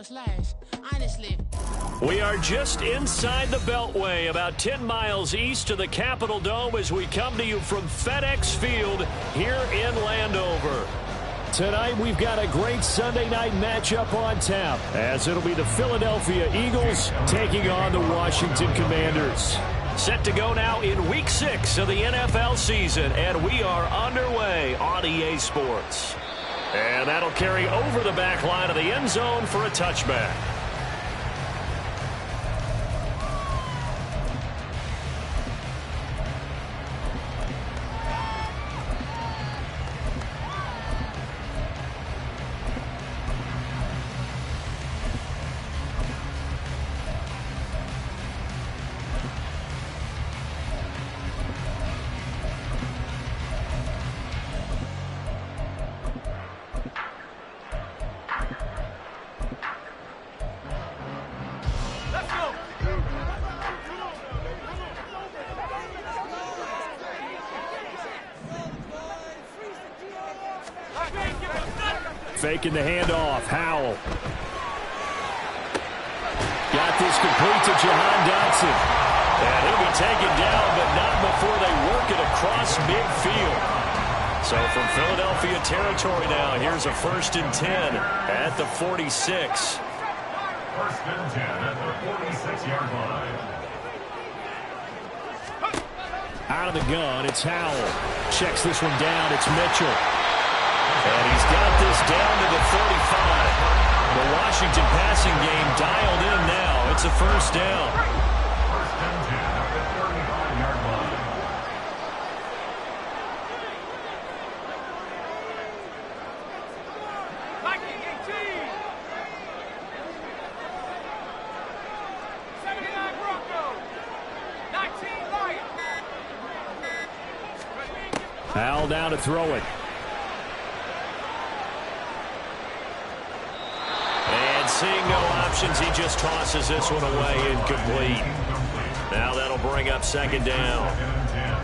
slash. Honestly. We are just inside the Beltway, about 10 miles east of the Capitol Dome as we come to you from FedEx Field here in Landover. Tonight we've got a great Sunday night matchup on tap as it'll be the Philadelphia Eagles taking on the Washington Commanders. Set to go now in Week 6 of the NFL season, and we are underway on EA Sports. And that'll carry over the back line of the end zone for a touchback. Faking the handoff. Howell. Got this complete to Jahan Dotson. And he'll be taken down, but not before they work it across midfield. So from Philadelphia territory now, here's a 1st and 10 at the 46. 1st and 10 at the 46-yard line. Out of the gun, it's Howell. Checks this one down, it's Mitchell. And he's got this down to the 35. The Washington passing game dialed in now. It's a 1st down. 1st and 10 at the 35-yard line. Howell down to throw it. Seeing no options, he just tosses this one away incomplete. Now that'll bring up 2nd down.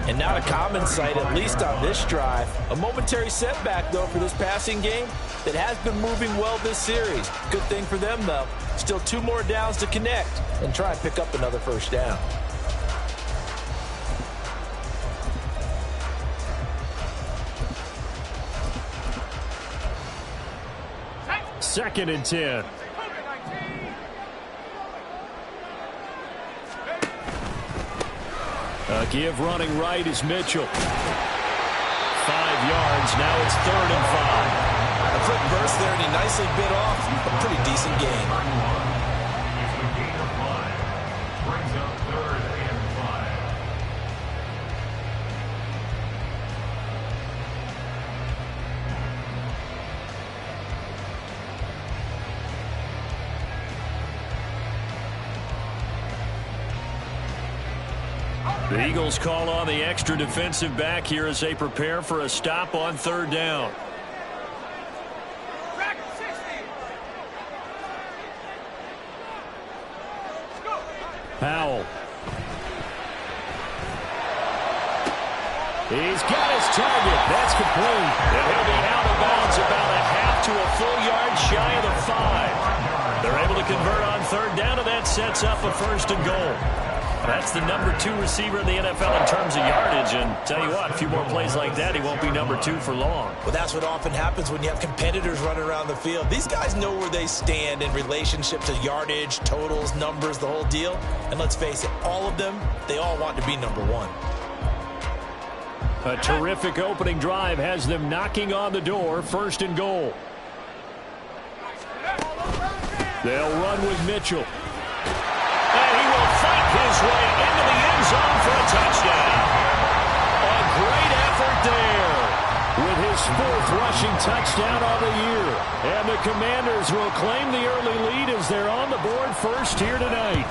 And not a common sight, at least on this drive. A momentary setback, though, for this passing game that has been moving well this series. Good thing for them, though. Still 2 more downs to connect and try and pick up another 1st down. Second and 10. A give running right is Mitchell. 5 yards. Now it's 3rd and 5. A quick burst there, and he nicely bit off a pretty decent gain. Brings up 3rd and 5. The Eagles call on the extra defensive back here as they prepare for a stop on 3rd down. Howell. He's got his target. That's complete. And he'll be out of bounds about a half to a full yard shy of the 5. They're able to convert on 3rd down, and that sets up a 1st and goal. That's the number 2 receiver in the NFL in terms of yardage. And tell you what, a few more plays like that, he won't be number 2 for long. Well, that's what often happens when you have competitors running around the field. These guys know where they stand in relationship to yardage, totals, numbers, the whole deal. And let's face it, all of them, they all want to be number 1. A terrific opening drive has them knocking on the door. 1st and goal. They'll run with Mitchell. And he will fight his way into the end zone for a touchdown. A great effort there with his 4th rushing touchdown of the year. And the Commanders will claim the early lead as they're on the board first here tonight.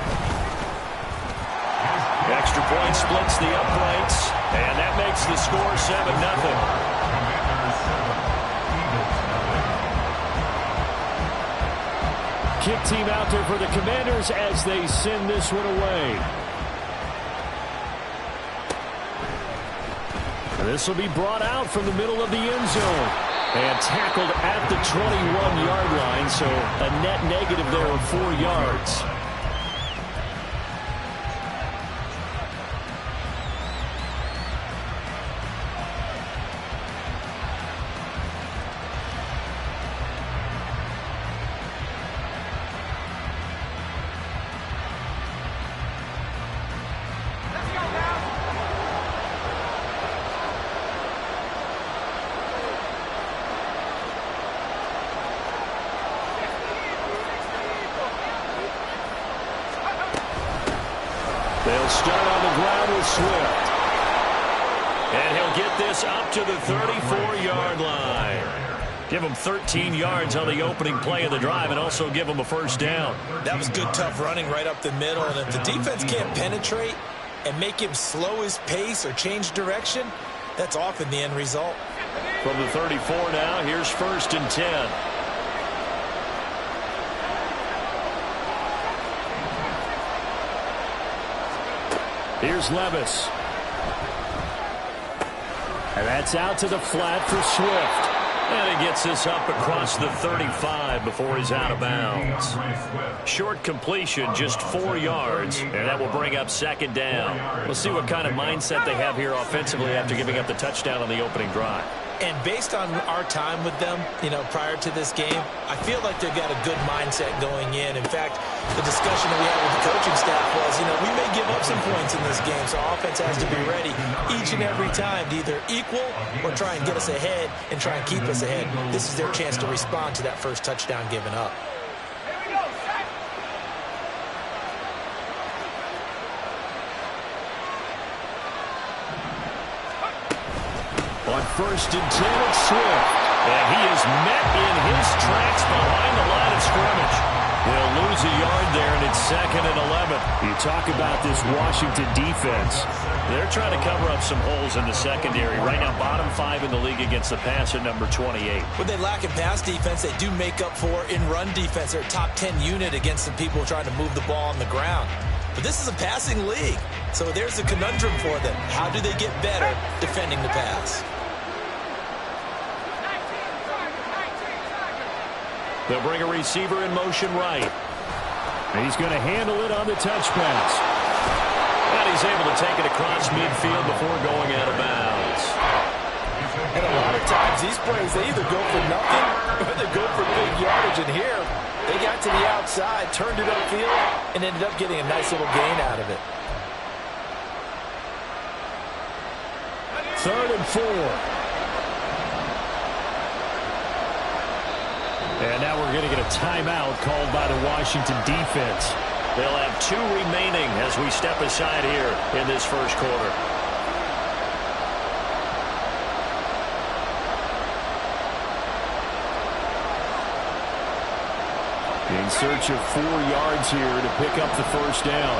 Extra point splits the uprights, and that makes the score 7-0. Kick team out there for the Commanders as they send this one away. This will be brought out from the middle of the end zone. And tackled at the 21-yard line, so a net negative there of 4 yards. They'll start on the ground with Swift. And he'll get this up to the 34-yard line. Give him 13 yards on the opening play of the drive and also give him a first down. That was good, tough running right up the middle. And if the defense can't penetrate and make him slow his pace or change direction, that's often the end result. From the 34 now, here's 1st and 10. Here's Levis. And that's out to the flat for Swift. And he gets this up across the 35 before he's out of bounds. Short completion, just 4 yards, and that will bring up 2nd down. We'll see what kind of mindset they have here offensively after giving up the touchdown on the opening drive. And based on our time with them, prior to this game, I feel like they've got a good mindset going in. In fact, the discussion that we had with the coaching staff was, we may give up some points in this game, so our offense has to be ready each and every time to either equal or try and get us ahead and try and keep us ahead. This is their chance to respond to that first touchdown given up. On 1st and 10, it's Swift. And he is met in his tracks behind the line of scrimmage. They'll lose a yard there, and it's 2nd and 11. You talk about this Washington defense. They're trying to cover up some holes in the secondary. Right now, bottom 5 in the league against the pass at number 28. What they lack in pass defense, they do make up for in run defense. They're a top 10 unit against the people trying to move the ball on the ground. But this is a passing league, so there's a conundrum for them. How do they get better defending the pass? They'll bring a receiver in motion right. And he's going to handle it on the touch pass. And he's able to take it across midfield before going out of bounds. And a lot of times these plays, they either go for nothing or they go for big yardage. And here, they got to the outside, turned it upfield, and ended up getting a nice little gain out of it. 3rd and 4. And now we're going to get a timeout called by the Washington defense. They'll have 2 remaining as we step aside here in this first quarter. In search of 4 yards here to pick up the first down.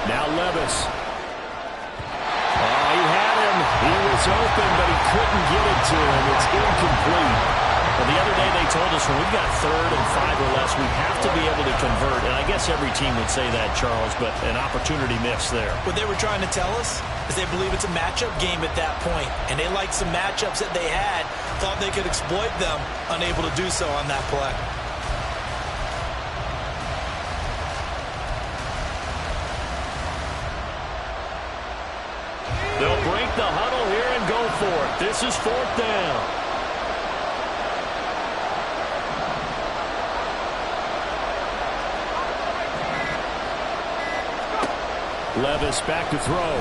Now Levis. He had him. He was open, but he couldn't get it to him. It's incomplete. But the other day they told us when we've got 3rd and 5 or less, we have to be able to convert. And I guess every team would say that, Charles, but an opportunity missed there. What they were trying to tell us is they believe it's a matchup game at that point. And they liked some matchups that they had, thought they could exploit them, unable to do so on that play. They'll break the huddle here and go for it. This is 4th down. Levis back to throw.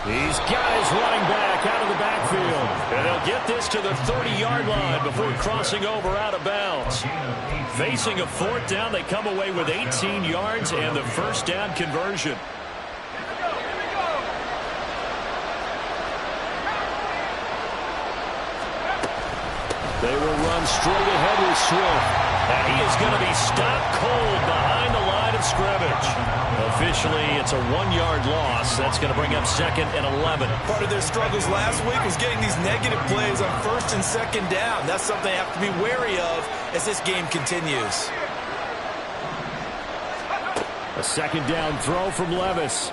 These guys running back out of the backfield. And they'll get this to the 30-yard line before crossing over out of bounds. Facing a 4th down, they come away with 18 yards and the first down conversion. They will run straight ahead with Swift. And he is going to be stopped cold behind the line of scrimmage. Officially, it's a 1-yard loss. That's going to bring up 2nd and 11. Part of their struggles last week was getting these negative plays on 1st and 2nd down. That's something they have to be wary of as this game continues. A 2nd down throw from Levis.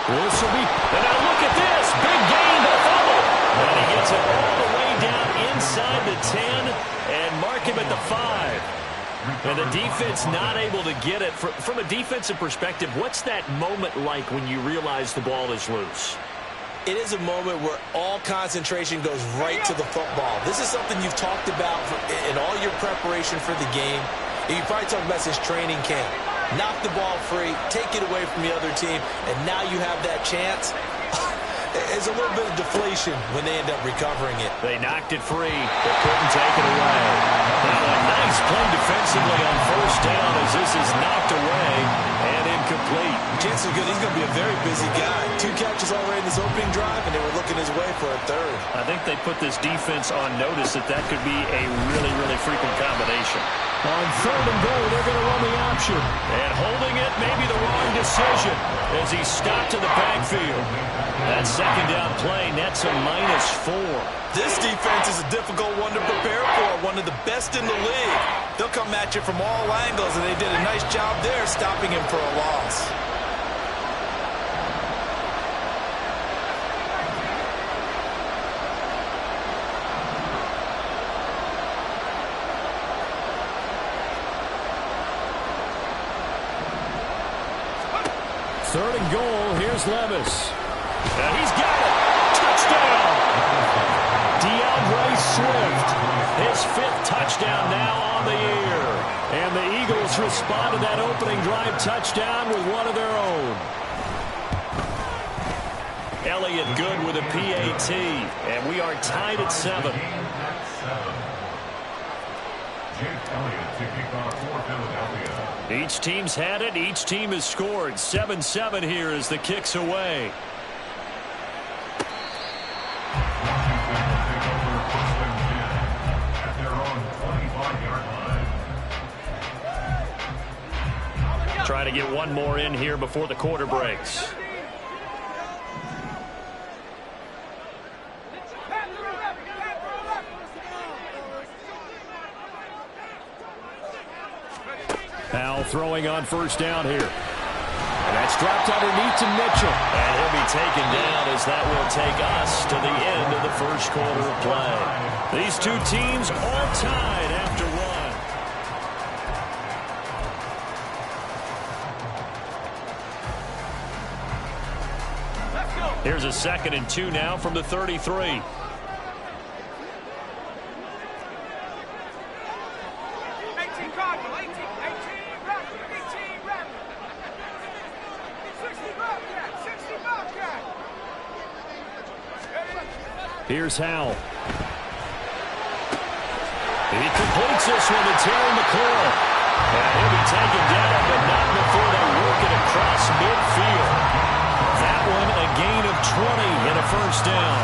This will be, and now look at this. Big gain, the fumble. And he gets it all the way down inside the 10 and mark him at the 5. And the defense not able to get it. From a defensive perspective, what's that moment like when you realize the ball is loose? It is a moment where all concentration goes right to the football. This is something you've talked about in all your preparation for the game. And you probably talked about since training camp. Knock the ball free, take it away from the other team, and now you have that chance. There's a little bit of deflation when they end up recovering it. They knocked it free, but couldn't take it away. Now a nice play defensively on first down as this is knocked away and incomplete. Chances are good he's going to be a very busy guy. 2 catches already in this opening drive, and they were looking his way for a 3rd. I think they put this defense on notice that could be a really, really frequent combination. On 3rd and goal, they're going to run the option. And holding it may be the wrong decision as he stopped in the backfield. That second down play nets a -4. This defense is a difficult one to prepare for, one of the best in the league. They'll come at you from all angles, and they did a nice job there stopping him for a loss. Third and goal, here's Levis. And he's got it. Touchdown. DeAndre Swift. His 5th touchdown now on the year. And the Eagles respond to that opening drive touchdown with one of their own. Elliott good with a PAT. And we are tied at 7. Each team's had it. Each team has scored. 7-7 here as the kick's away. Trying to get one more in here before the quarter breaks. Powell throwing on first down here. And that's dropped underneath to Mitchell. And he'll be taken down as that will take us to the end of the first quarter of play. These two teams all tied after one. Here's a 2nd and 2 now from the 33. Here's Howell. He completes this one to Terry McLaurin. And he'll be taken down, but not before they work it across midfield. That one a gain of 20 and a first down.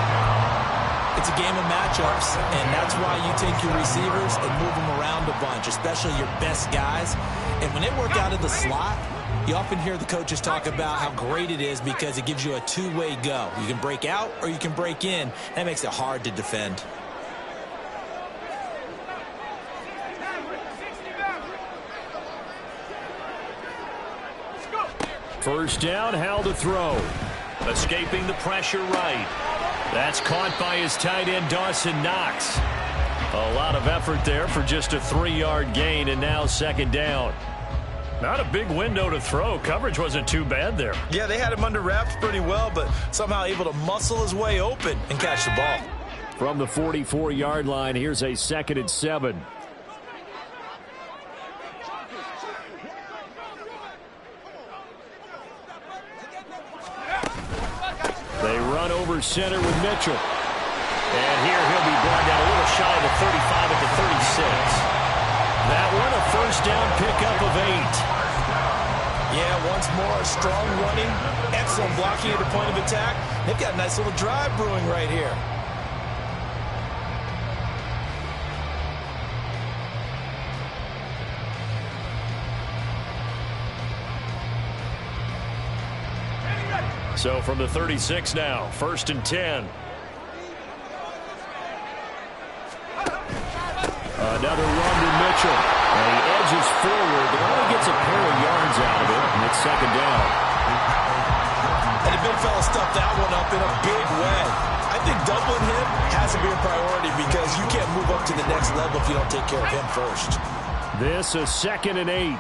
It's a game of matchups, and that's why you take your receivers and move them around a bunch, especially your best guys. And when they work out of the slot, you often hear the coaches talk about how great it is because it gives you a two-way go. You can break out or you can break in. That makes it hard to defend. First down, Howell to throw. Escaping the pressure right. That's caught by his tight end, Dawson Knox. A lot of effort there for just a 3-yard gain, and now second down. Not a big window to throw. Coverage wasn't too bad there. Yeah, they had him under wraps pretty well, but somehow able to muscle his way open and catch the ball. From the 44-yard line, here's a 2nd and 7. They run over center with Mitchell. And here he'll be brought down a little shy of the 35 at the 36. That one a first down pickup of 8. Yeah, once more, strong running, excellent blocking at the point of attack. They've got a nice little drive brewing right here. So from the 36 now, 1st and 10. Another run to Mitchell. And he edges forward, but only gets a pair of yards out of it, and it's second down. And the big fella stuffed that one up in a big way. I think doubling him has to be a priority because you can't move up to the next level if you don't take care of him first. This is 2nd and 8.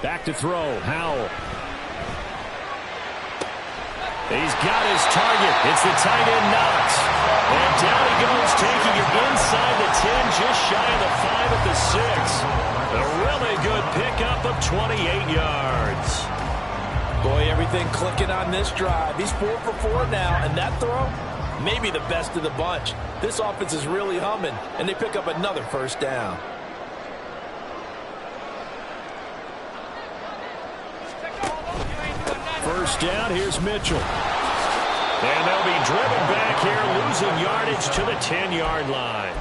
Back to throw, Howell. He's got his target. It's the tight end Knox. And down he goes, taking it inside the 10, just shy of the 5 at the 6. A really good pickup of 28 yards. Boy, everything clicking on this drive. He's 4 for 4 now, and that throw, maybe the best of the bunch. This offense is really humming, and they pick up another first down. First down, here's Mitchell. And they'll be driven back here, losing yardage to the 10-yard line.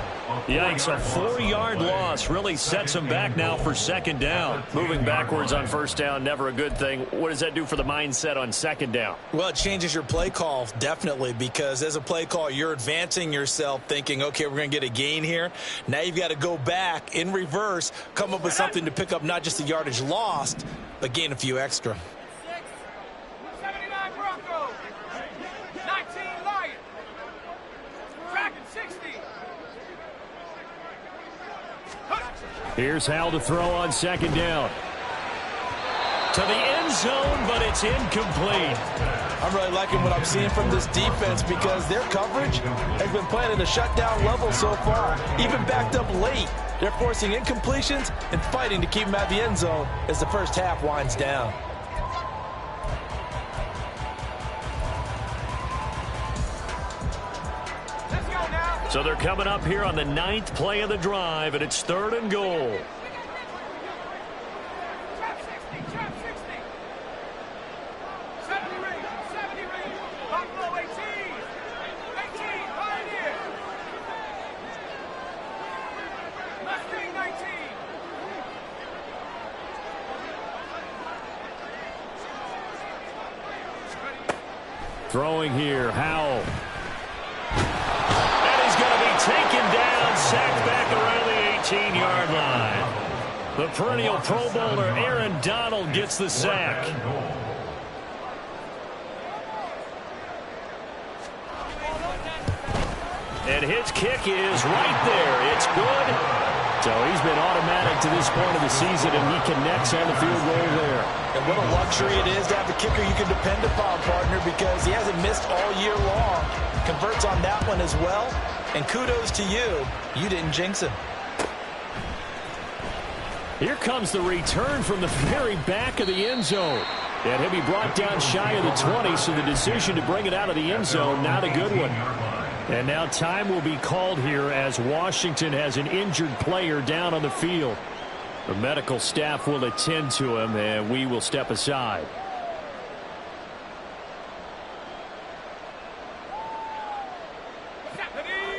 Yikes, a 4-yard loss really sets them back now for 2nd down. Moving backwards on 1st down, never a good thing. What does that do for the mindset on 2nd down? Well, it changes your play call, definitely, because as a play call, you're advancing yourself thinking, okay, we're going to get a gain here. Now you've got to go back in reverse, come up with something to pick up not just the yardage lost, but gain a few extra. Here's Howell to throw on 2nd down. To the end zone, but it's incomplete. I'm really liking what I'm seeing from this defense because their coverage has been playing at a shutdown level so far. Even backed up late, they're forcing incompletions and fighting to keep them at the end zone as the first half winds down. So they're coming up here on the 9th play of the drive, and it's 3rd and goal. Throwing here, Howell. Taken down, sacked back around the 18-yard line. The perennial Pro Bowler Aaron Donald gets the sack. And his kick is right there. It's good. So he's been automatic to this point of the season, and he connects on the field goal there. And what a luxury it is to have a kicker you can depend upon, partner, because he hasn't missed all year long. Converts on that one as well. And kudos to you. You didn't jinx him. Here comes the return from the very back of the end zone. And he'll be brought down shy of the 20, so the decision to bring it out of the end zone, not a good one. And now time will be called here as Washington has an injured player down on the field. The medical staff will attend to him, and we will step aside.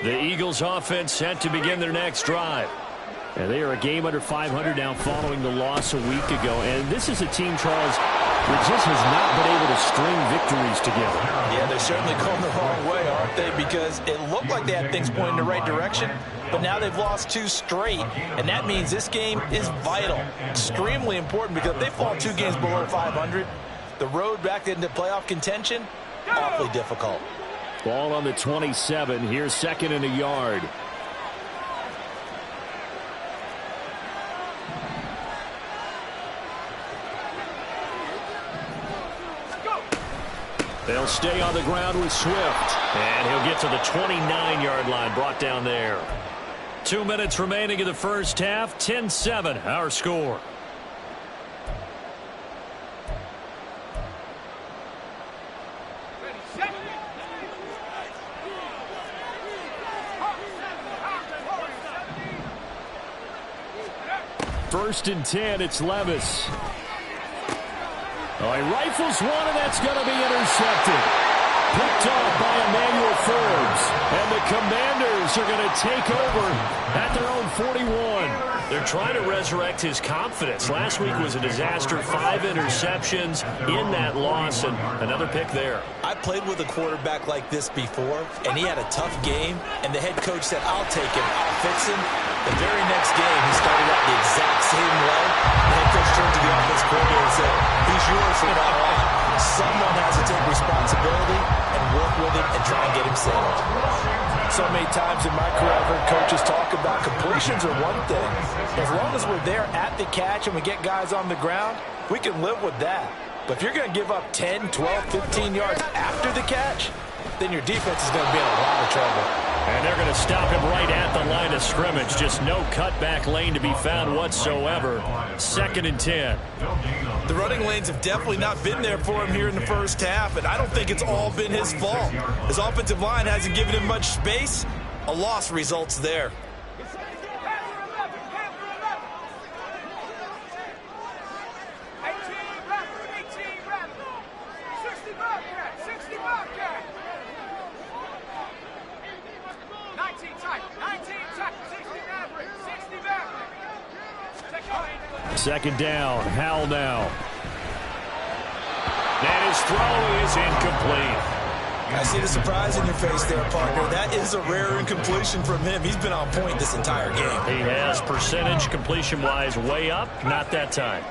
The Eagles offense set to begin their next drive. And they are a game under 500 now following the loss a week ago. And this is a team, Charles, that just has not been able to string victories together. Yeah, they're certainly going the wrong way, aren't they? Because it looked like they had things pointing in the right direction, but now they've lost 2 straight, and that means this game is vital, extremely important, because if they fall 2 games below 500, the road back into playoff contention, awfully difficult. Ball on the 27. Here's 2nd and a yard. They'll stay on the ground with Swift. And he'll get to the 29-yard line, brought down there. 2 minutes remaining in the first half. 10-7, our score. First and 10, it's Levis. Oh, he rifles one, and that's going to be intercepted. Picked off by Emmanuel Forbes. And the Commanders are going to take over at their own 41. They're trying to resurrect his confidence. Last week was a disaster, 5 interceptions in that loss, and another pick there. I played with a quarterback like this before, and he had a tough game, and the head coach said, I'll take him, I'll fix him. The very next game, he started out the exact same way. The head coach turned to the offense coordinator and said, he's yours from now on. Someone has to take responsibility and work with him and try and get him settled. So many times in my career, I've heard coaches talk about completions are one thing. As long as we're there at the catch and we get guys on the ground, we can live with that. But if you're going to give up 10, 12, 15 yards after the catch, then your defense is going to be in a lot of trouble. And they're going to stop him right at the line of scrimmage. Just no cutback lane to be found whatsoever. 2nd and 10. The running lanes have definitely not been there for him here in the first half, and I don't think it's all been his fault. His offensive line hasn't given him much space. A loss results there. Second down, Howell now. And his throw is incomplete. I see the surprise in your face there, partner. That is a rare incompletion from him. He's been on point this entire game. He has percentage completion-wise way up, not that time.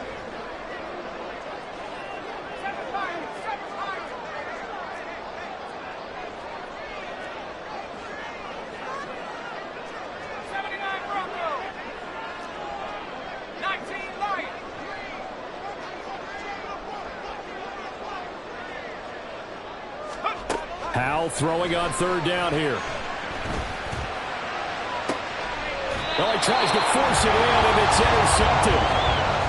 Howell throwing on 3rd down here. Well, he tries to force it in, and it's intercepted.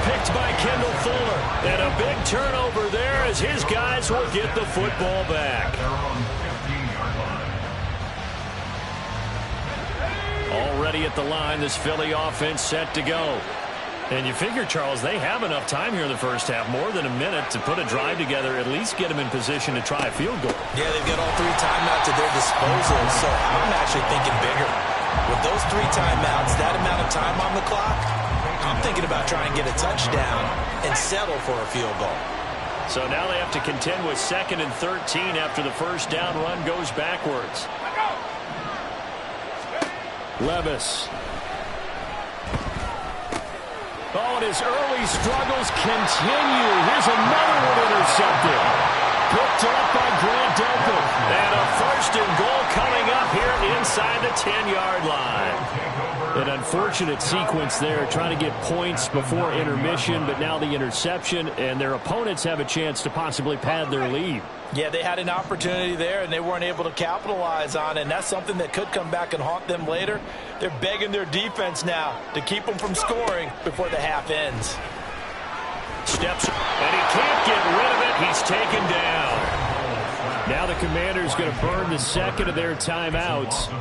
Picked by Kendall Fuller. And a big turnover there as his guys will get the football back. Already at the line, this Philly offense set to go. And you figure, Charles, they have enough time here in the first half, more than a minute, to put a drive together, at least get them in position to try a field goal. Yeah, they've got all 3 timeouts at their disposal, so I'm actually thinking bigger. With those 3 timeouts, that amount of time on the clock, I'm thinking about trying to get a touchdown and settle for a field goal. So now they have to contend with 2nd and 13 after the first down run goes backwards. Levis. Oh, and his early struggles continue. Here's another one intercepted. Picked up by Grant Delpit. And a 1st and goal coming up here inside the 10-yard line. An unfortunate sequence there, trying to get points before intermission, but now the interception, and their opponents have a chance to possibly pad their lead. Yeah, they had an opportunity there, and they weren't able to capitalize on it, and that's something that could come back and haunt them later. They're begging their defense now to keep them from scoring before the half ends. Steps, and he can't get rid of it. He's taken down. Now the Commanders going to burn the 2nd of their timeouts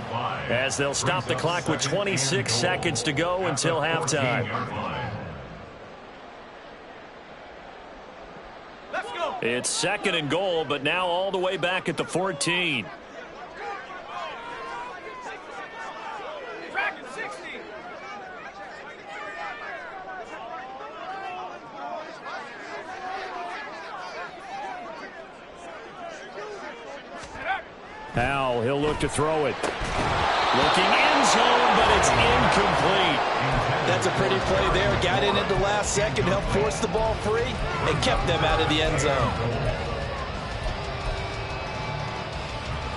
as they'll stop the clock with 26 seconds to go until halftime. It's 2nd and goal, but now all the way back at the 14. Howell, he'll look to throw it. Looking end zone, but it's incomplete. That's a pretty play there. Got in at the last second, helped force the ball free, and kept them out of the end zone.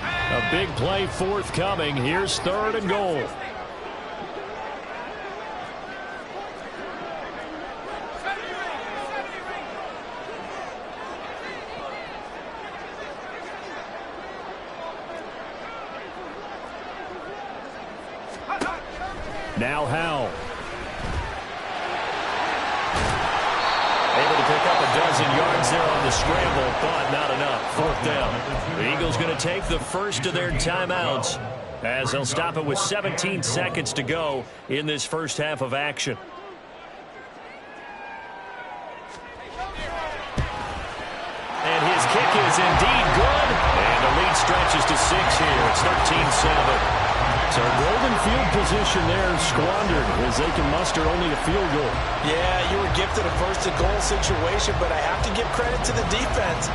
A big play forthcoming. Here's 3rd and goal. Now Howell. Able to pick up a dozen yards there on the scramble, but not enough. 4th down. The Eagles going to take the first of their timeouts as they'll stop it with 17 seconds to go in this first half of action. And his kick is indeed good. And the lead stretches to 6 here. It's 13-7. So golden field position there squandered as they can muster only a field goal. Yeah, you were gifted a first-and-goal situation, but I have to give credit to the defense.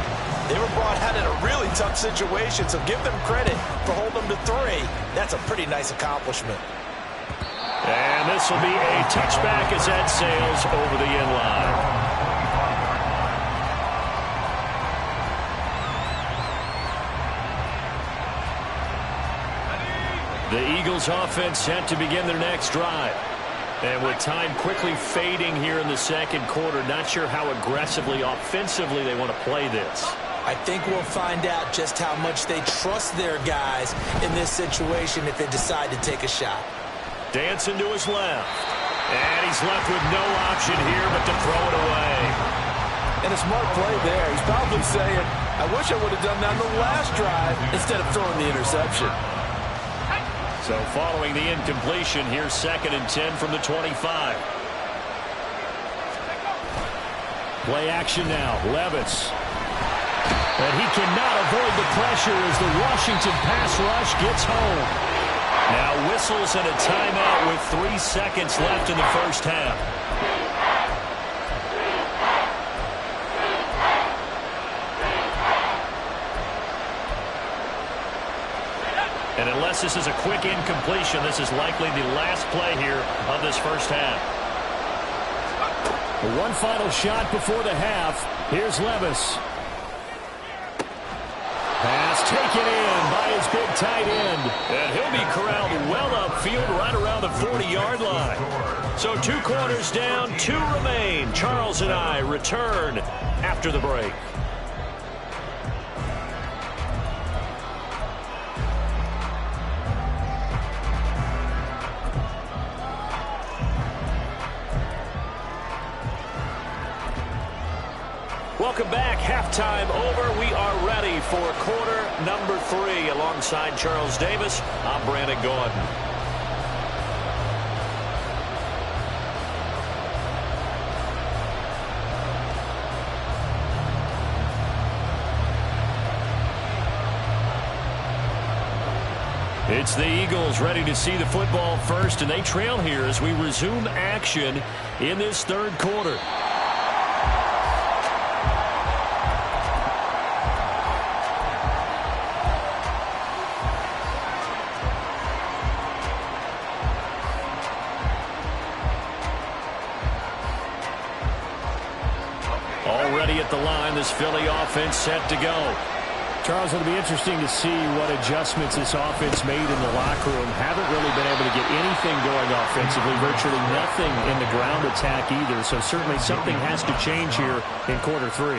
They were brought out in a really tough situation, so give them credit for holding them to 3. That's a pretty nice accomplishment. And this will be a touchback as that sails over the end line. The Eagles offense set to begin their next drive. And with time quickly fading here in the second quarter, not sure how aggressively, offensively they want to play this. I think we'll find out just how much they trust their guys in this situation if they decide to take a shot. Dancing to his left. And he's left with no option here but to throw it away. And a smart play there. He's probably saying, I wish I would have done that on the last drive instead of throwing the interception. So following the incompletion, here's 2nd and 10 from the 25. Play action now. Levis. And he cannot avoid the pressure as the Washington pass rush gets home. Now whistles and a timeout with 3 seconds left in the first half. And unless this is a quick incompletion, this is likely the last play here of this first half. One final shot before the half. Here's Levis. Pass taken in by his big tight end. And he'll be corralled well upfield right around the 40-yard line. So 2 quarters down, 2 remain. Charles and I return after the break. Welcome back. Halftime over. We are ready for quarter number 3. Alongside Charles Davis, I'm Brandon Gordon. It's the Eagles ready to see the football first, and they trail here as we resume action in this third quarter. Already at the line, this Philly offense set to go. Charles, it'll be interesting to see what adjustments this offense made in the locker room. Haven't really been able to get anything going offensively, virtually nothing in the ground attack either. So certainly something has to change here in quarter 3.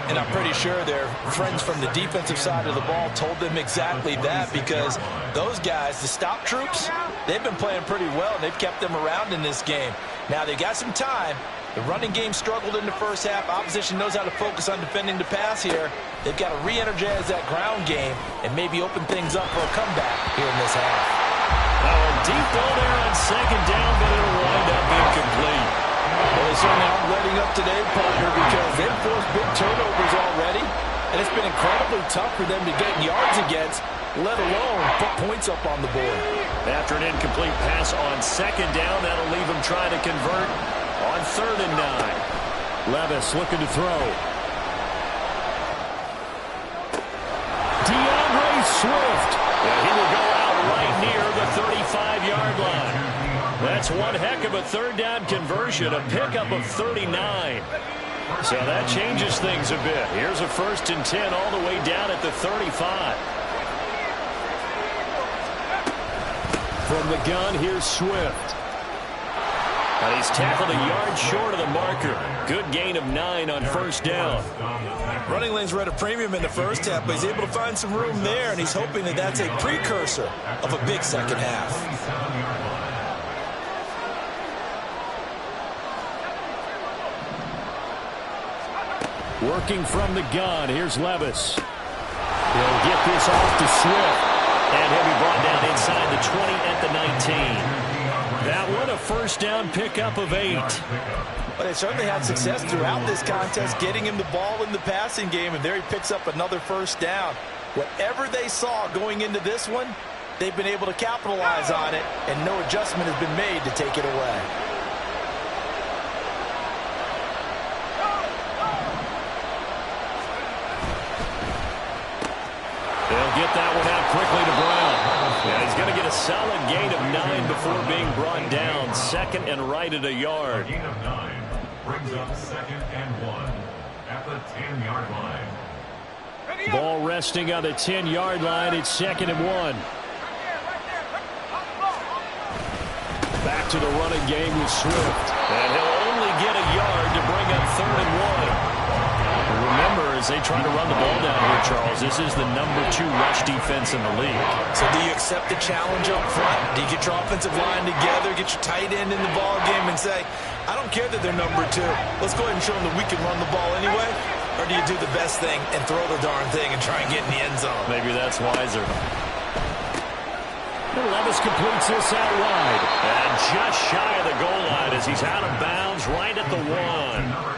And I'm pretty sure their friends from the defensive side of the ball told them exactly that, because those guys, the stop troops, they've been playing pretty well, and they've kept them around in this game. Now they got some time. The running game struggled in the first half. Opposition knows how to focus on defending the pass here. They've got to re-energize that ground game and maybe open things up for a comeback here in this half. Now a deep ball there on 2nd down, but it'll wind up incomplete. Well, they certainly aren't letting up today, partner, because they've forced big turnovers already, and it's been incredibly tough for them to get yards against, let alone put points up on the board. After an incomplete pass on 2nd down, that'll leave them trying to convert on 3rd and 9. Levis looking to throw. DeAndre Swift. And he will go out right near the 35-yard line. That's one heck of a 3rd down conversion, a pickup of 39. So that changes things a bit. Here's a 1st and 10 all the way down at the 35. From the gun, here's Swift. And he's tackled a yard short of the marker. Good gain of 9 on 1st down. Running lanes were at a premium in the first half, but he's able to find some room there, and he's hoping that that's a precursor of a big second half. Working from the gun, here's Levis. He'll get this off to Swift. And he'll be brought down inside the 20 at the 19. That one, a 1st down pickup of 8. But they certainly had success throughout this contest, getting him the ball in the passing game, and there he picks up another 1st down. Whatever they saw going into this one, they've been able to capitalize on it, and no adjustment has been made to take it away. They'll get that one out quickly to Brown. Yeah, he's going to get a solid gain of 9 before being brought down. Second and right at a yard. A gain of 9 brings up 2nd and 1 at the 10-yard line. Ball resting on the 10-yard line. It's 2nd and 1. Back to the running game with Swift. And he'll only get a yard to bring up 3rd and 1. Remember, as they try to run the ball down here, Charles, this is the #2 rush defense in the league. So do you accept the challenge up front? Do you get your offensive line together, get your tight end in the ball game and say, I don't care that they're #2. Let's go ahead and show them that we can run the ball anyway? Or do you do the best thing and throw the darn thing and try and get in the end zone? Maybe that's wiser. Levis completes this out wide. And just shy of the goal line as he's out of bounds right at the 1.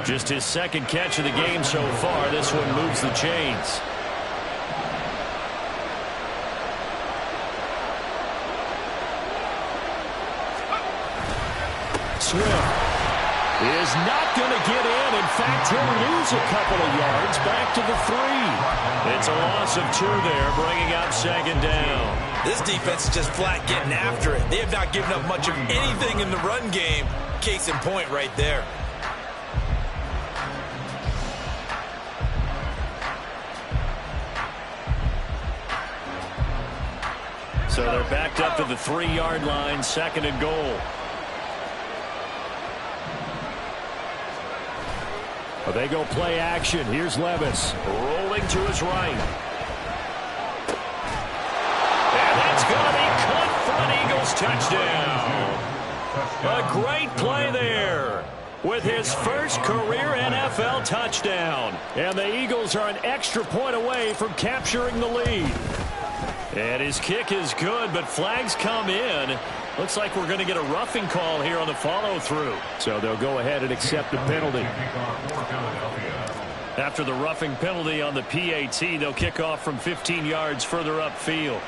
Just his 2nd catch of the game so far. This one moves the chains. Swift is not going to get in. In fact, he'll lose a couple of yards back to the 3. It's a loss of 2 there, bringing up 2nd down. This defense is just flat getting after it. They have not given up much of anything in the run game. Case in point right there. So they're backed up to the 3-yard line, 2nd and goal. Well, they go play action. Here's Levis rolling to his right. And that's going to be caught for an Eagles touchdown. A great play there with his first career NFL touchdown. And the Eagles are an extra point away from capturing the lead. And his kick is good, but flags come in. Looks like we're going to get a roughing call here on the follow-through. So they'll go ahead and accept the penalty. After the roughing penalty on the PAT, they'll kick off from 15 yards further upfield.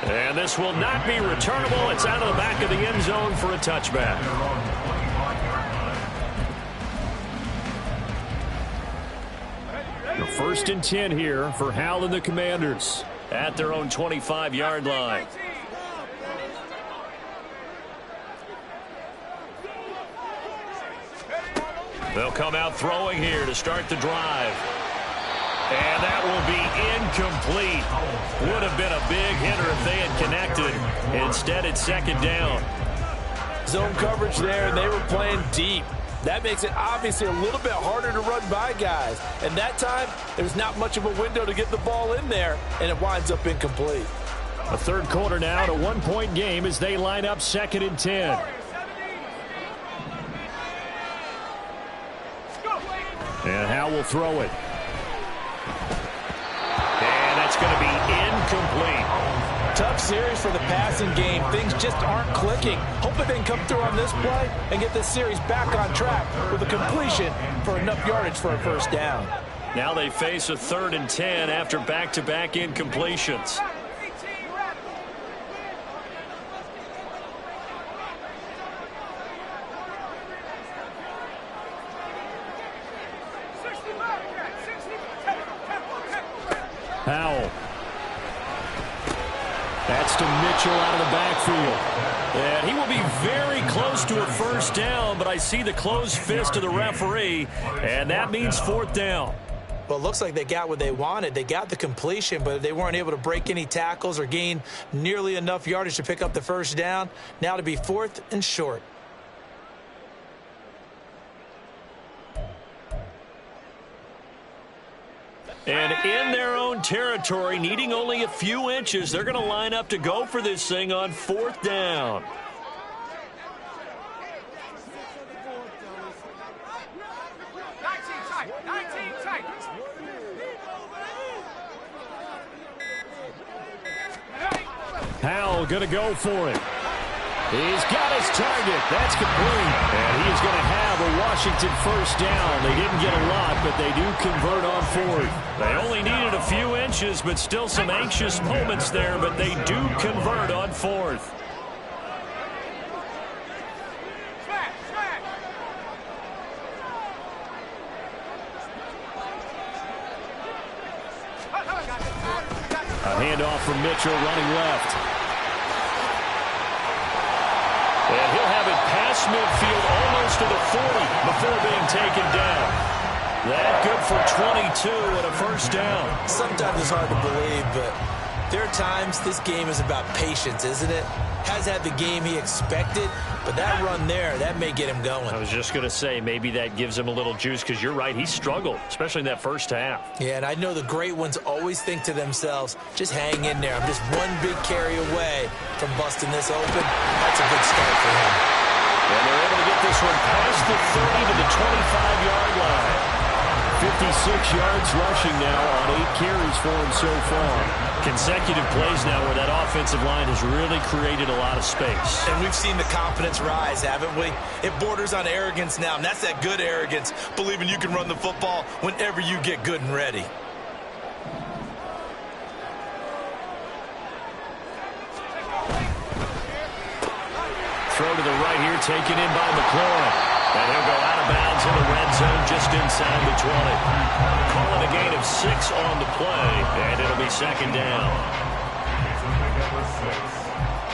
And this will not be returnable. It's out of the back of the end zone for a touchback. The 1st and 10 here for Hal and the Commanders at their own 25-yard line. They'll come out throwing here to start the drive. And that will be incomplete. Would have been a big hitter if they had connected. Instead, it's 2nd down. Zone coverage there, and they were playing deep. That makes it obviously a little bit harder to run by guys. And that time, there's not much of a window to get the ball in there, and it winds up incomplete. A 3rd quarter now, at a 1-point game as they line up 2nd and 10. And Hal will throw it. And that's going to be incomplete. Tough series for the passing game. Things just aren't clicking. Hoping they can come through on this play and get this series back on track with a completion for enough yardage for a 1st down. Now they face a 3rd and 10 after back-to-back incompletions. Howell. That's to Mitchell out of the backfield. And he will be very close to a 1st down, but I see the closed fist of the referee, and that means 4th down. Well, it looks like they got what they wanted. They got the completion, but they weren't able to break any tackles or gain nearly enough yardage to pick up the 1st down. Now to be 4th and short. And in their own territory, needing only a few inches, they're going to line up to go for this thing on 4th down. Howell going to go for it. He's got his target. That's complete. And he is going to have a Washington first down. They didn't get a lot, but they do convert on fourth. They only needed a few inches, but still some anxious moments there, but they do convert on fourth. A handoff from Mitchell running left. And he'll have it past midfield almost to the 40 before being taken down. That good for 22 and a first down. Sometimes it's hard to believe, but there are times this game is about patience, isn't it? Has had the game he expected, but that run there, that may get him going. I was just going to say, maybe that gives him a little juice, because you're right, he struggled, especially in that first half. Yeah, and I know the great ones always think to themselves, just hang in there. I'm just one big carry away from busting this open. That's a good start for him. And they're able to get this one past the 30 to the 25-yard line. 56 yards rushing now on 8 carries for him so far. Consecutive plays now where that offensive line has really created a lot of space. And we've seen the confidence rise, haven't we? It borders on arrogance now, and that's that good arrogance, believing you can run the football whenever you get good and ready. Throw to the right here, taken in by McLaurin. And he'll go out of bounds in the red zone just inside the 20. Call it a gain of 6 on the play, and it'll be second down. It's a big number 6.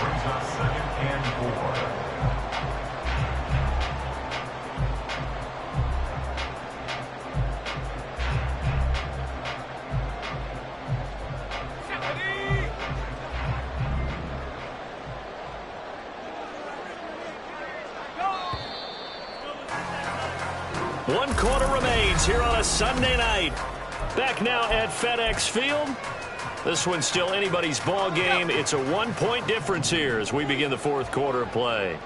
Brings up second and 4. One quarter remains here on a Sunday night. Back now at FedEx Field. This one's still anybody's ball game. It's a 1-point difference here as we begin the fourth quarter of play.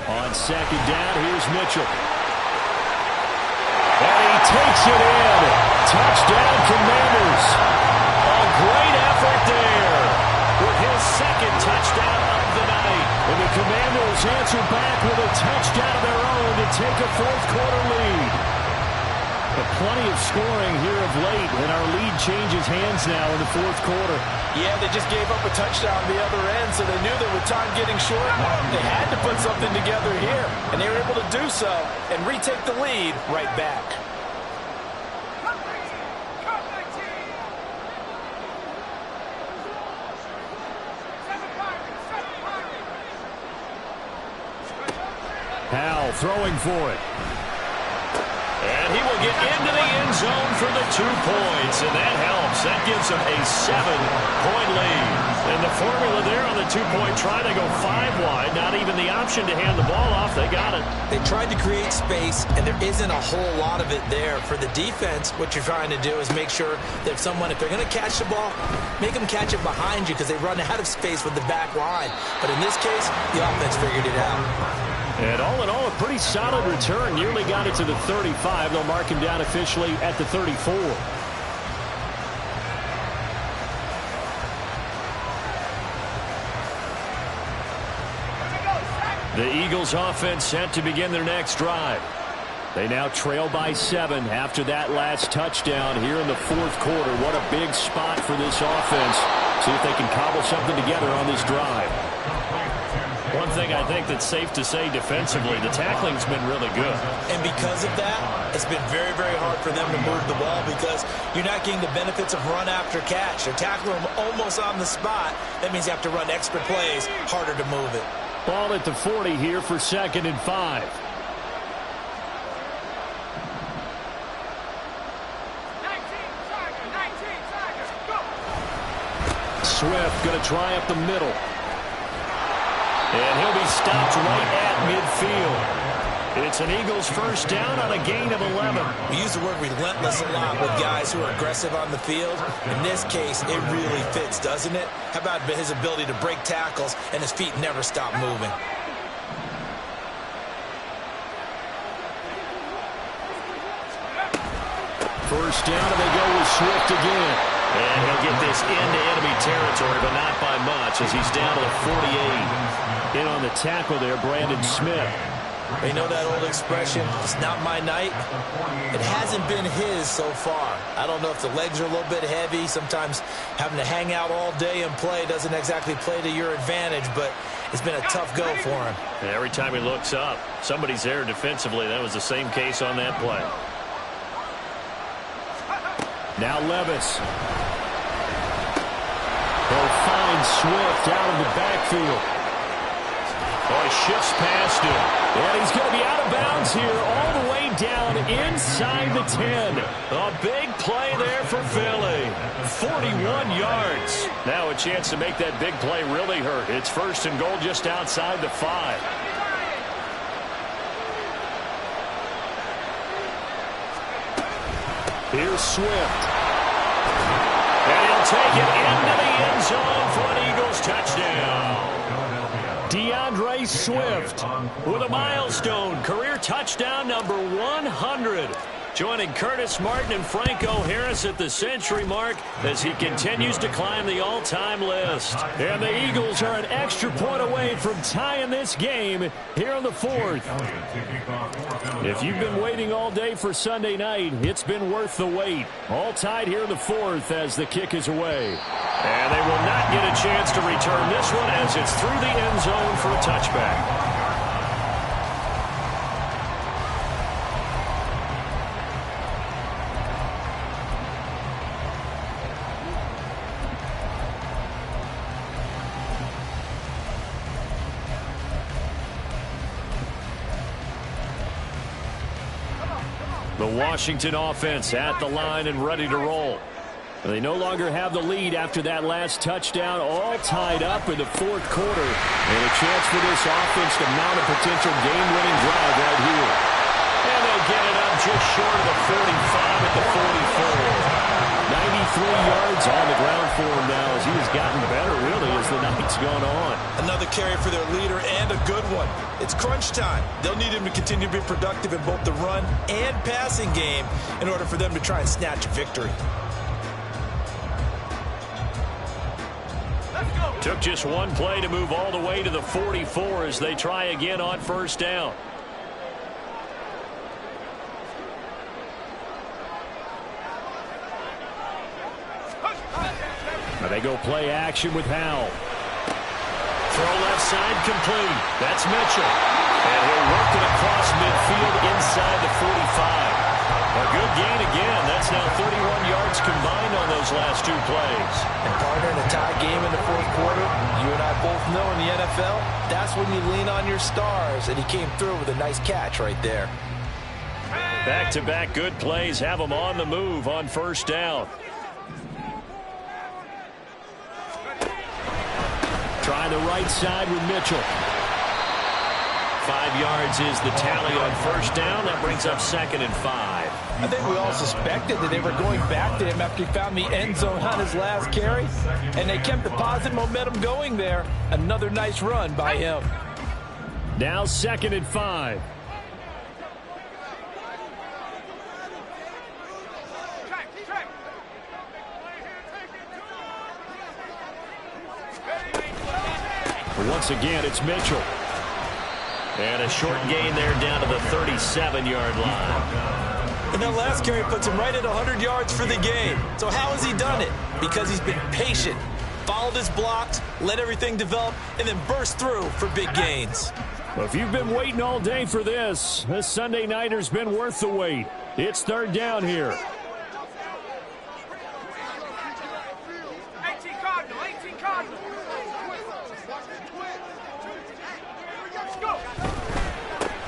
On second down, here's Mitchell. And he takes it in. Touchdown, Commanders. A great effort there with his second touchdown of the night. And the Commanders answer back with a touchdown of their own to take a fourth quarter lead. But plenty of scoring here of late, and our lead changes hands now in the fourth quarter. Yeah, they just gave up a touchdown on the other end, so they knew that with time getting short, they had to put something together here. And they were able to do so and retake the lead right back. Powell throwing for it. And he will get into the end zone for the 2 points, and that helps. That gives him a 7-point lead. And the formula there on the 2-point try to go 5 wide, not even the option to hand the ball off. They got it. They tried to create space, and there isn't a whole lot of it there. For the defense, what you're trying to do is make sure that if they're going to catch the ball, make them catch it behind you because they run out of space with the back line. But in this case, the offense figured it out. And all in all, a pretty solid return. Nearly got it to the 35. They'll mark him down officially at the 34. The Eagles offense set to begin their next drive. They now trail by 7 after that last touchdown here in the fourth quarter. What a big spot for this offense. See if they can cobble something together on this drive. One thing I think that's safe to say defensively, the tackling's been really good. And because of that, it's been very, very hard for them to move the ball because you're not getting the benefits of run after catch. They're tackling them almost on the spot. That means you have to run extra plays, harder to move it. Ball at the 40 here for 2nd and 5. Swift going to try up the middle. And he'll be stopped right at midfield. It's an Eagles first down on a gain of 11. We use the word relentless a lot with guys who are aggressive on the field. In this case, it really fits, doesn't it? How about his ability to break tackles and his feet never stop moving? First down, and they go with Swift again. And he'll get this into enemy territory, but not by much as he's down to the 48. In on the tackle there, Brandon Smith. You know that old expression, it's not my night? It hasn't been his so far. I don't know if the legs are a little bit heavy. Sometimes having to hang out all day and play doesn't exactly play to your advantage, but it's been a tough go for him. And every time he looks up, somebody's there defensively. That was the same case on that play. Now Levis. They'll find Swift out of the backfield. Oh, he shifts past him. And he's going to be out of bounds here all the way down inside the 10. A big play there for Philly. 41 yards. Now a chance to make that big play really hurt. It's 1st and goal just outside the 5. Here's Swift. And he'll take it into the end zone for an Eagles touchdown. DeAndre Swift with a milestone career touchdown number 100. Joining Curtis Martin and Franco Harris at the century mark as he continues to climb the all-time list. And the Eagles are an extra point away from tying this game here in the 4th. If you've been waiting all day for Sunday night, it's been worth the wait. All tied here in the 4th as the kick is away. And they will not get a chance to return this one as it's through the end zone for a touchback. The Washington offense at the line and ready to roll. They no longer have the lead after that last touchdown, all tied up in the 4th quarter. And a chance for this offense to mount a potential game-winning drive right here. And they'll get it up just short of the 45 at the 44. 93 yards on the ground for him now as he has gotten better, really, as the night's gone on. Another carry for their leader and a good one. It's crunch time. They'll need him to continue to be productive in both the run and passing game in order for them to try and snatch a victory. Took just one play to move all the way to the 44 as they try again on 1st down. Now they go play action with Howell. Throw left side complete. That's Mitchell. And he'll work it across midfield inside the 45. A good gain again. That's now 31 yards combined on those last 2 plays. And partner, in a tie game in the 4th quarter, you and I both know in the NFL, that's when you lean on your stars. And he came through with a nice catch right there. Back-to-back good plays have him on the move on 1st down. Trying the right side with Mitchell. 5 yards is the tally on 1st down. That brings up 2nd and 5. I think we all suspected that they were going back to him after he found the end zone on his last carry. And they kept the positive momentum going there. Another nice run by him. Now 2nd and 5. Once again, it's Mitchell. And a short gain there down to the 37-yard line. And that last carry puts him right at 100 yards for the game. So how has he done it? Because he's been patient, followed his blocks, let everything develop, and then burst through for big gains. Well, if you've been waiting all day for this Sunday nighter's been worth the wait. It's 3rd down here.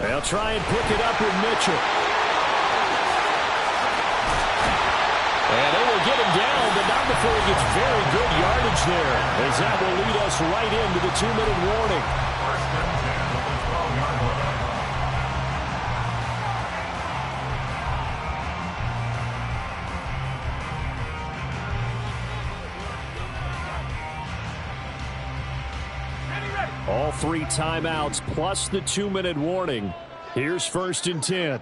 They'll try and pick it up with Mitchell. And they will get him down, but not before he gets very good yardage there, as that will lead us right into the 2-minute warning. All 3 timeouts plus the 2-minute warning. Here's 1st and 10.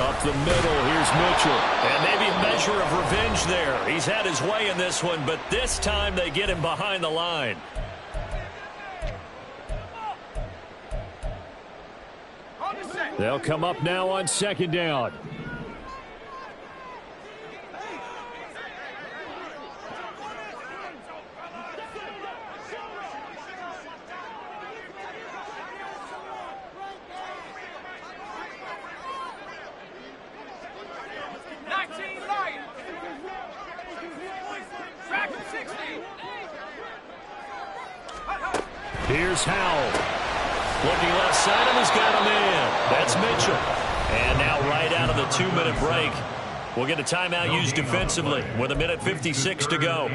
Up the middle, here's Mitchell. And maybe a measure of revenge there. He's had his way in this one, but this time they get him behind the line. They'll come up now on second down. Here's Howell. Looking left side, and he's got a man. That's Mitchell. And now right out of the 2-minute break, we'll get a timeout used defensively with 1:56 to go.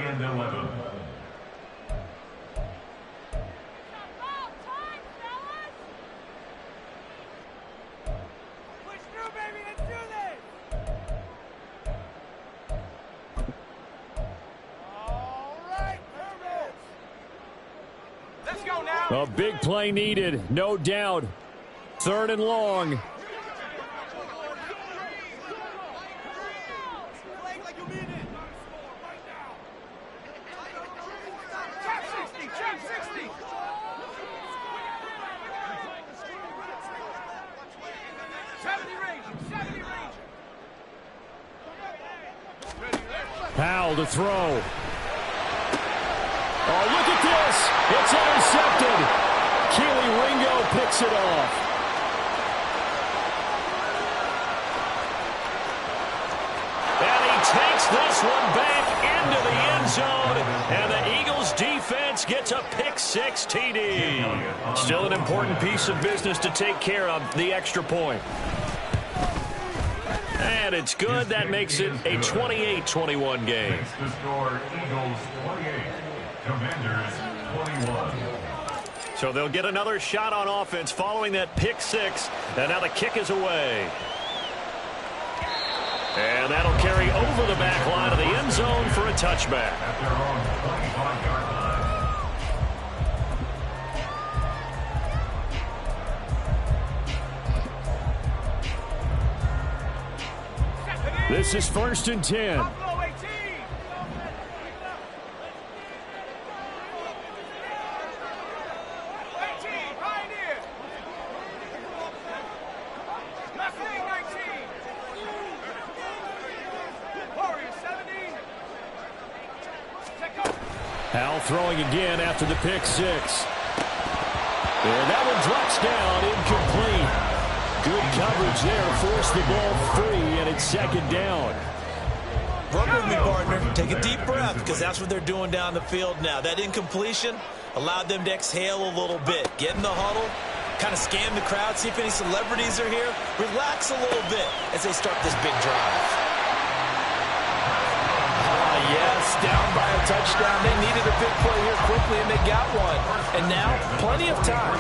A big play needed, no doubt. 3rd and long. Powell to throw. Oh, look at this. It's intercepted. Keely Ringo picks it off. And he takes this one back into the end zone. And the Eagles defense gets a pick-6 TD. Still an important piece of business to take care of, the extra point. And it's good. That makes it a 28-21 game. The score, Eagles 28, Commanders 21. So they'll get another shot on offense following that pick-6. And now the kick is away. And that'll carry over the back line of the end zone for a touchback. At their own 25-yard line. This is 1st and 10. Howell throwing again after the pick-6. And that one drops down, incomplete. Good coverage there, forced the ball free, and it's 2nd down. Work with me, partner. Take a deep breath, because that's what they're doing down the field now. That incompletion allowed them to exhale a little bit. Get in the huddle, kind of scan the crowd, see if any celebrities are here. Relax a little bit as they start this big drive. Yes, down by a touchdown. They needed a big play here quickly, and they got one. And now, plenty of time.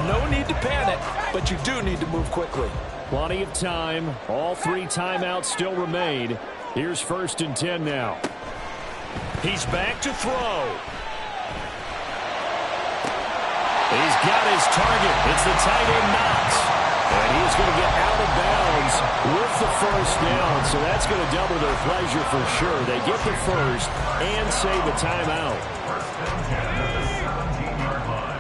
No need to panic, but you do need to move quickly. Plenty of time. All 3 timeouts still remain. Here's 1st and 10 now. He's back to throw. He's got his target. It's the tight end Knox. And he's going to get out of bounds with the 1st down. So that's going to double their pleasure for sure. They get the 1st and save a timeout. 1st and 10 at the 17-yard line.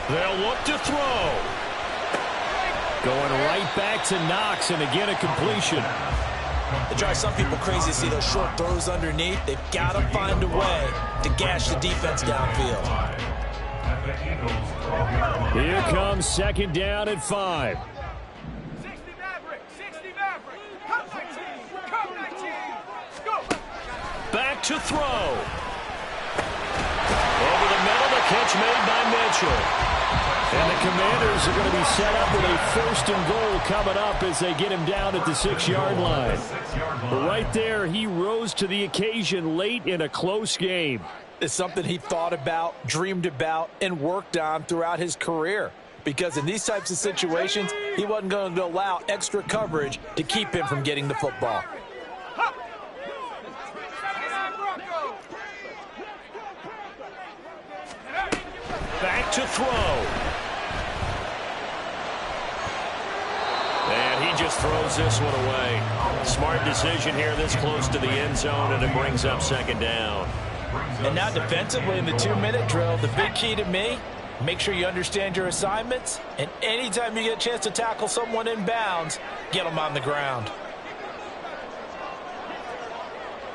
They'll look to throw. Going right back to Knox, and again a completion. It drives some people crazy to see those short throws underneath. They've got to find a way to gash the defense downfield. Here comes 2nd down and 5. 60 Maverick, 60 Maverick. Come 19, come 19. Go. Back to throw. Over the middle, the catch made by Mitchell. And the Commanders are going to be set up with a 1st and goal coming up as they get him down at the 6-yard line. Right there, he rose to the occasion late in a close game. is something he thought about, dreamed about, and worked on throughout his career. Because in these types of situations, he wasn't going to allow extra coverage to keep him from getting the football. Back to throw. And he just throws this one away. Smart decision here this close to the end zone, and it brings up second down. And now defensively in the 2-minute drill, the big key to me, make sure you understand your assignments, and anytime you get a chance to tackle someone in bounds, get them on the ground.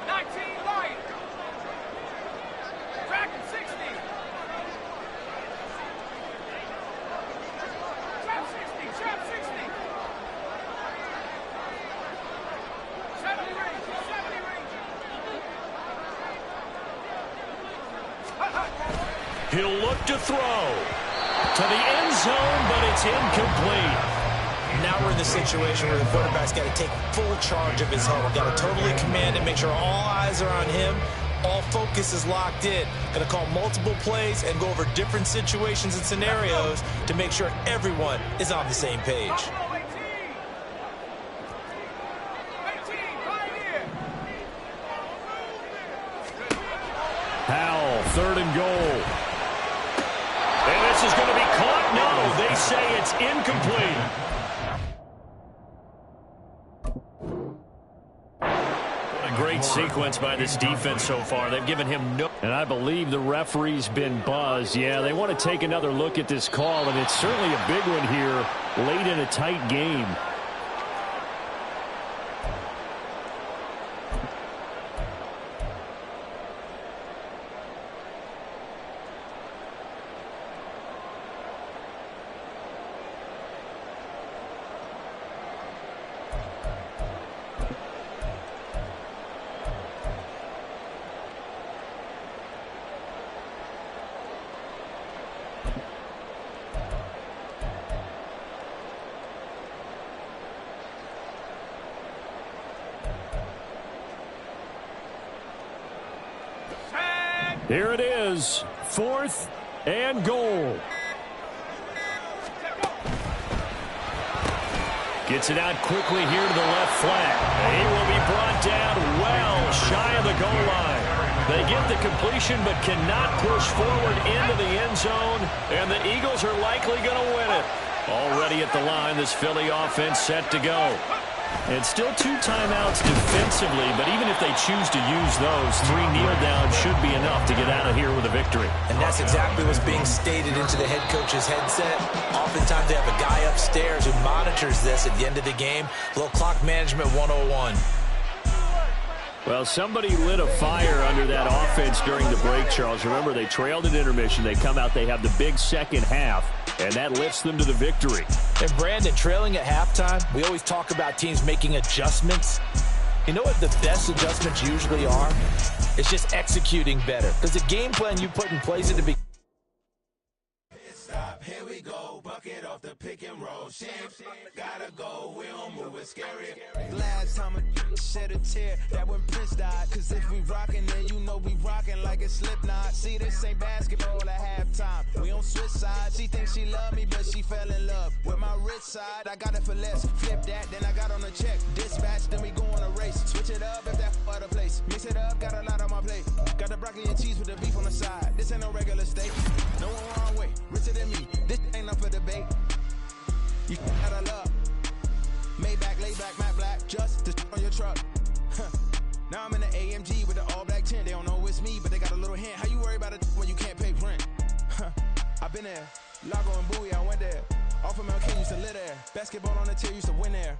19 light. Track at 60. Trap 60. Trap 60. 70 range. 70 range. He'll look to throw to the end zone, but it's incomplete. Now we're in the situation where the quarterback's got to take full charge of his head. Got to totally command and make sure all eyes are on him. All focus is locked in. Going to call multiple plays and go over different situations and scenarios to make sure everyone is on the same page. Buffalo 18. 18, Pioneer. Powell, 3rd and goal. And this is going to be caught. No, they say it's incomplete. What a great sequence by this defense so far. They've given him no... And I believe the referee's been buzzed. Yeah, they want to take another look at this call, and it's certainly a big one here late in a tight game. Here it is, 4th and goal. Gets it out quickly here to the left flat. He will be brought down well shy of the goal line. They get the completion but cannot push forward into the end zone, and the Eagles are likely going to win it. Already at the line, this Philly offense set to go. And still 2 timeouts defensively, but even if they choose to use those, 3 kneel downs should be enough to get out of here with a victory. And that's exactly what's being stated into the head coach's headset. Oftentimes they have a guy upstairs who monitors this at the end of the game. A little clock management 101. Well, somebody lit a fire under that offense during the break, Charles. Remember, they trailed at intermission. They come out, they have the big second half, and that lifts them to the victory. And Brandon, trailing at halftime, we always talk about teams making adjustments. You know what the best adjustments usually are? It's just executing better. Because the game plan you put in place at the beginning. Stop, here we go, bucket off the pick and roll. Champs, gotta go, we don't move it scary. Last time a shed a tear, that when Prince died. Cause if we rockin', then you know we rockin' like a Slipknot. See, this ain't basketball at halftime. We on switch sides. She thinks she love me, but she fell in love with my rich side. I got it for less. Flip that, then I got on a check. Dispatch, then we go on a race. Switch it up if that other place. Mix it up, got a lot on my plate. Got the broccoli and cheese with the beef on the side. This ain't no regular steak. No one wrong way. Richer than me. This ain't up for debate. You out of love. Maybach, lay back, matte black. Just to on your truck. Now I'm in the AMG with the all black tint. They don't know it's me, but they got a little hint. How you worry about it when you can't pay rent? I've been there. Lago and Bowie, I went there. Off of Mount King used to live there. Basketball on the tier used to win there.